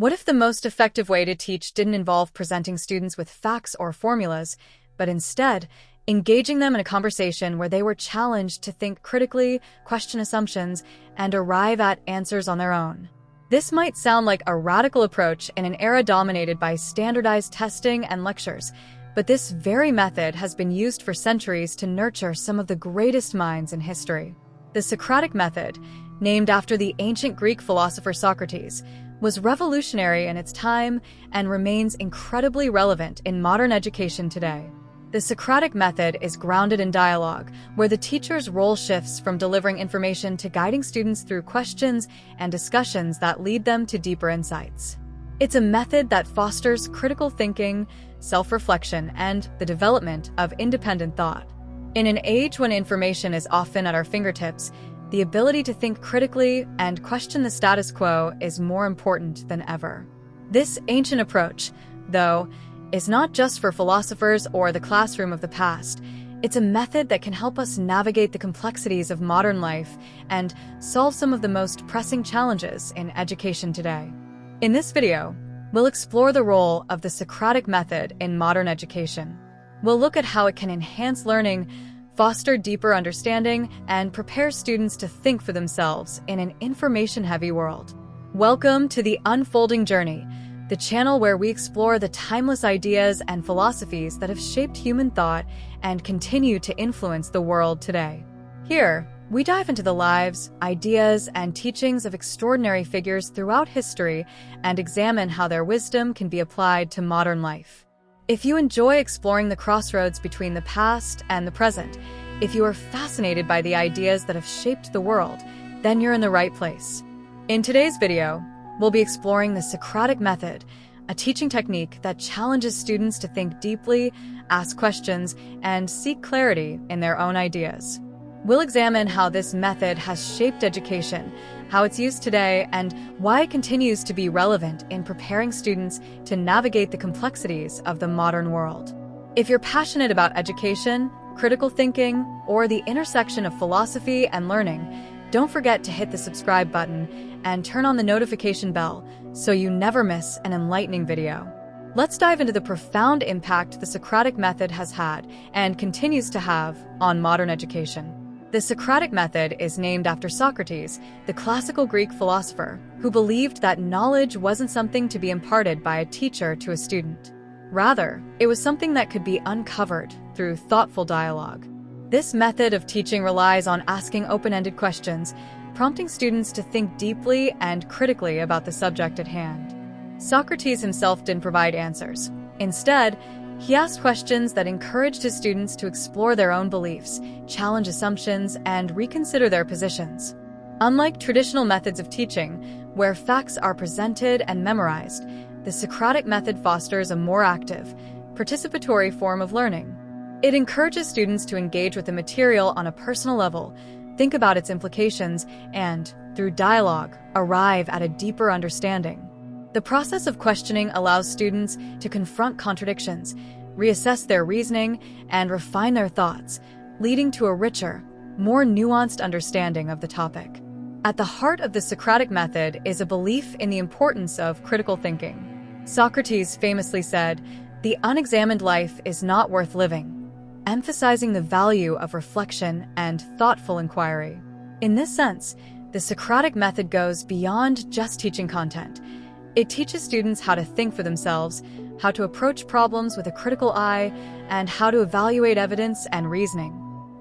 What if the most effective way to teach didn't involve presenting students with facts or formulas, but instead engaging them in a conversation where they were challenged to think critically, question assumptions, and arrive at answers on their own? This might sound like a radical approach in an era dominated by standardized testing and lectures, but this very method has been used for centuries to nurture some of the greatest minds in history. The Socratic method, named after the ancient Greek philosopher Socrates, was revolutionary in its time and remains incredibly relevant in modern education today. The Socratic method is grounded in dialogue, where the teacher's role shifts from delivering information to guiding students through questions and discussions that lead them to deeper insights. It's a method that fosters critical thinking, self-reflection, and the development of independent thought. In an age when information is often at our fingertips, the ability to think critically and question the status quo is more important than ever. This ancient approach, though, is not just for philosophers or the classroom of the past. It's a method that can help us navigate the complexities of modern life and solve some of the most pressing challenges in education today. In this video, we'll explore the role of the Socratic method in modern education. We'll look at how it can enhance learning, foster deeper understanding, and prepare students to think for themselves in an information-heavy world. Welcome to The Unfolding Journey, the channel where we explore the timeless ideas and philosophies that have shaped human thought and continue to influence the world today. Here, we dive into the lives, ideas, and teachings of extraordinary figures throughout history and examine how their wisdom can be applied to modern life. If you enjoy exploring the crossroads between the past and the present, if you are fascinated by the ideas that have shaped the world, then you're in the right place. In today's video, we'll be exploring the Socratic method, a teaching technique that challenges students to think deeply, ask questions, and seek clarity in their own ideas. We'll examine how this method has shaped education, how it's used today, and why it continues to be relevant in preparing students to navigate the complexities of the modern world. If you're passionate about education, critical thinking, or the intersection of philosophy and learning, don't forget to hit the subscribe button and turn on the notification bell so you never miss an enlightening video. Let's dive into the profound impact the Socratic method has had and continues to have on modern education. The Socratic method is named after Socrates, the classical Greek philosopher, who believed that knowledge wasn't something to be imparted by a teacher to a student. Rather, it was something that could be uncovered through thoughtful dialogue. This method of teaching relies on asking open-ended questions, prompting students to think deeply and critically about the subject at hand. Socrates himself didn't provide answers. Instead, he asked questions that encouraged his students to explore their own beliefs, challenge assumptions, and reconsider their positions. Unlike traditional methods of teaching, where facts are presented and memorized, the Socratic method fosters a more active, participatory form of learning. It encourages students to engage with the material on a personal level, think about its implications, and, through dialogue, arrive at a deeper understanding. The process of questioning allows students to confront contradictions, reassess their reasoning, and refine their thoughts, leading to a richer, more nuanced understanding of the topic. At the heart of the Socratic method is a belief in the importance of critical thinking. Socrates famously said, "The unexamined life is not worth living," emphasizing the value of reflection and thoughtful inquiry. In this sense, the Socratic method goes beyond just teaching content. It teaches students how to think for themselves, how to approach problems with a critical eye, and how to evaluate evidence and reasoning.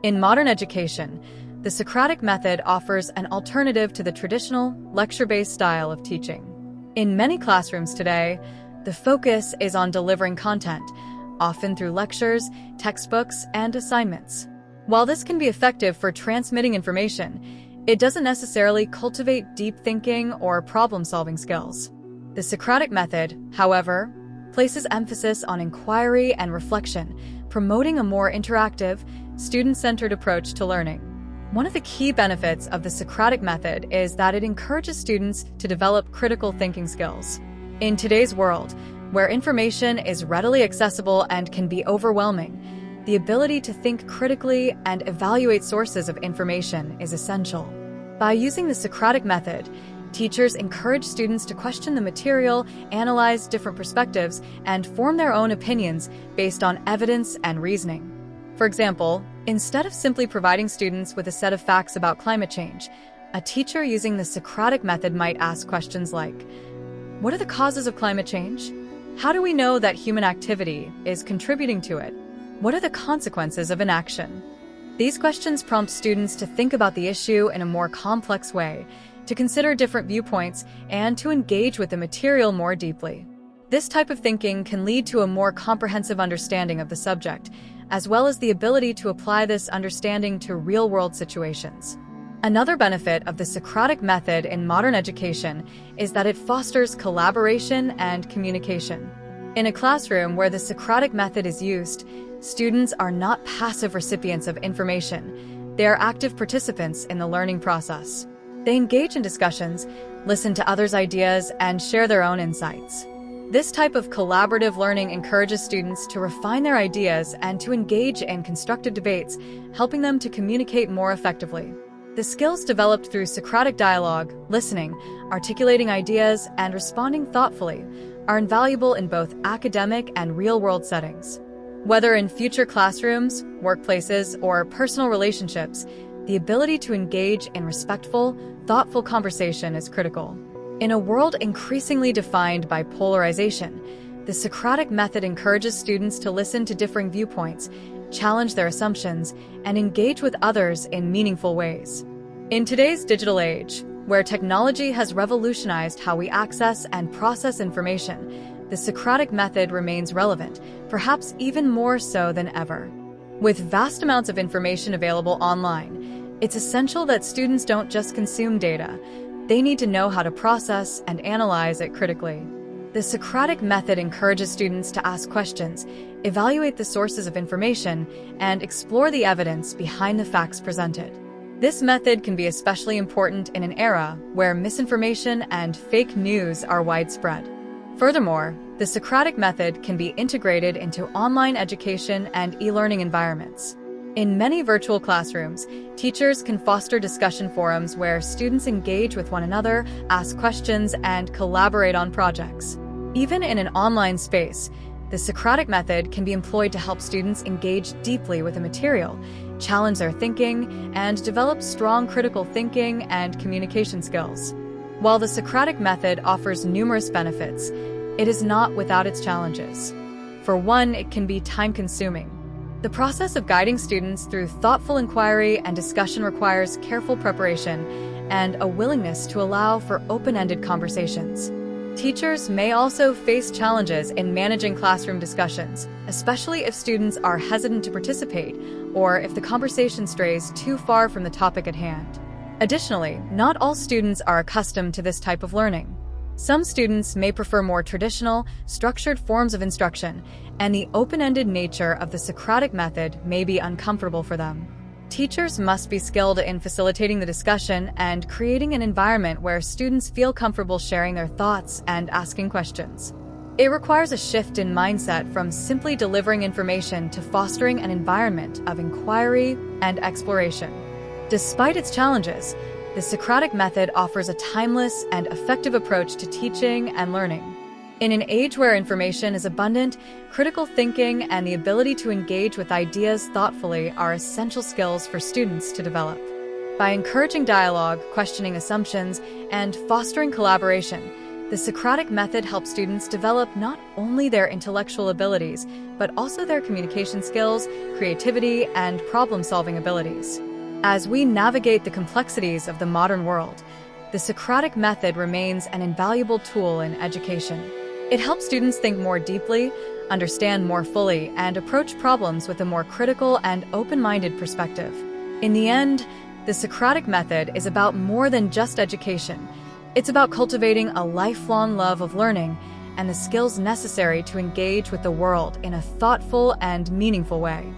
In modern education, the Socratic method offers an alternative to the traditional, lecture-based style of teaching. In many classrooms today, the focus is on delivering content, often through lectures, textbooks, and assignments. While this can be effective for transmitting information, it doesn't necessarily cultivate deep thinking or problem-solving skills. The Socratic method, however, places emphasis on inquiry and reflection, promoting a more interactive, student-centered approach to learning. One of the key benefits of the Socratic method is that it encourages students to develop critical thinking skills. In today's world, where information is readily accessible and can be overwhelming, the ability to think critically and evaluate sources of information is essential. By using the Socratic method, Teachers encourage students to question the material, analyze different perspectives, and form their own opinions based on evidence and reasoning. For example, instead of simply providing students with a set of facts about climate change, a teacher using the Socratic method might ask questions like, what are the causes of climate change? How do we know that human activity is contributing to it? What are the consequences of inaction? These questions prompt students to think about the issue in a more complex way, to consider different viewpoints, and to engage with the material more deeply. This type of thinking can lead to a more comprehensive understanding of the subject, as well as the ability to apply this understanding to real-world situations. Another benefit of the Socratic method in modern education is that it fosters collaboration and communication. In a classroom where the Socratic method is used, students are not passive recipients of information. They are active participants in the learning process. They engage in discussions, listen to others' ideas, and share their own insights. This type of collaborative learning encourages students to refine their ideas and to engage in constructive debates, helping them to communicate more effectively. The skills developed through Socratic dialogue, listening, articulating ideas, and responding thoughtfully are invaluable in both academic and real-world settings. Whether in future classrooms, workplaces, or personal relationships, the ability to engage in respectful, thoughtful conversation is critical. In a world increasingly defined by polarization, the Socratic method encourages students to listen to differing viewpoints, challenge their assumptions, and engage with others in meaningful ways. In today's digital age, where technology has revolutionized how we access and process information, the Socratic method remains relevant, perhaps even more so than ever. With vast amounts of information available online, it's essential that students don't just consume data. They need to know how to process and analyze it critically. The Socratic method encourages students to ask questions, evaluate the sources of information, and explore the evidence behind the facts presented. This method can be especially important in an era where misinformation and fake news are widespread. Furthermore, the Socratic method can be integrated into online education and e-learning environments. In many virtual classrooms, teachers can foster discussion forums where students engage with one another, ask questions, and collaborate on projects. Even in an online space, the Socratic method can be employed to help students engage deeply with the material, challenge their thinking, and develop strong critical thinking and communication skills. While the Socratic method offers numerous benefits, it is not without its challenges. For one, it can be time-consuming. The process of guiding students through thoughtful inquiry and discussion requires careful preparation and a willingness to allow for open-ended conversations. Teachers may also face challenges in managing classroom discussions, especially if students are hesitant to participate or if the conversation strays too far from the topic at hand. Additionally, not all students are accustomed to this type of learning. Some students may prefer more traditional, structured forms of instruction, and the open-ended nature of the Socratic method may be uncomfortable for them. Teachers must be skilled in facilitating the discussion and creating an environment where students feel comfortable sharing their thoughts and asking questions. It requires a shift in mindset from simply delivering information to fostering an environment of inquiry and exploration. Despite its challenges, the Socratic method offers a timeless and effective approach to teaching and learning. In an age where information is abundant, critical thinking and the ability to engage with ideas thoughtfully are essential skills for students to develop. By encouraging dialogue, questioning assumptions, and fostering collaboration, the Socratic method helps students develop not only their intellectual abilities, but also their communication skills, creativity, and problem-solving abilities. As we navigate the complexities of the modern world, the Socratic method remains an invaluable tool in education. It helps students think more deeply, understand more fully, and approach problems with a more critical and open-minded perspective. In the end, the Socratic method is about more than just education. It's about cultivating a lifelong love of learning and the skills necessary to engage with the world in a thoughtful and meaningful way.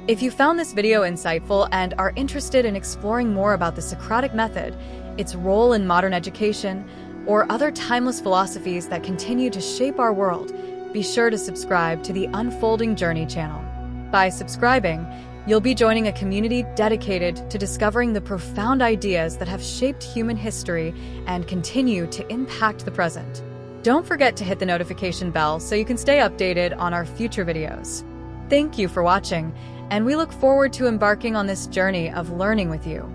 If you found this video insightful and are interested in exploring more about the Socratic method, its role in modern education, or other timeless philosophies that continue to shape our world, be sure to subscribe to the Unfolding Journey channel. By subscribing, You'll be joining a community dedicated to discovering the profound ideas that have shaped human history and continue to impact the present. Don't forget to hit the notification bell so you can stay updated on our future videos. Thank you for watching, and we look forward to embarking on this journey of learning with you.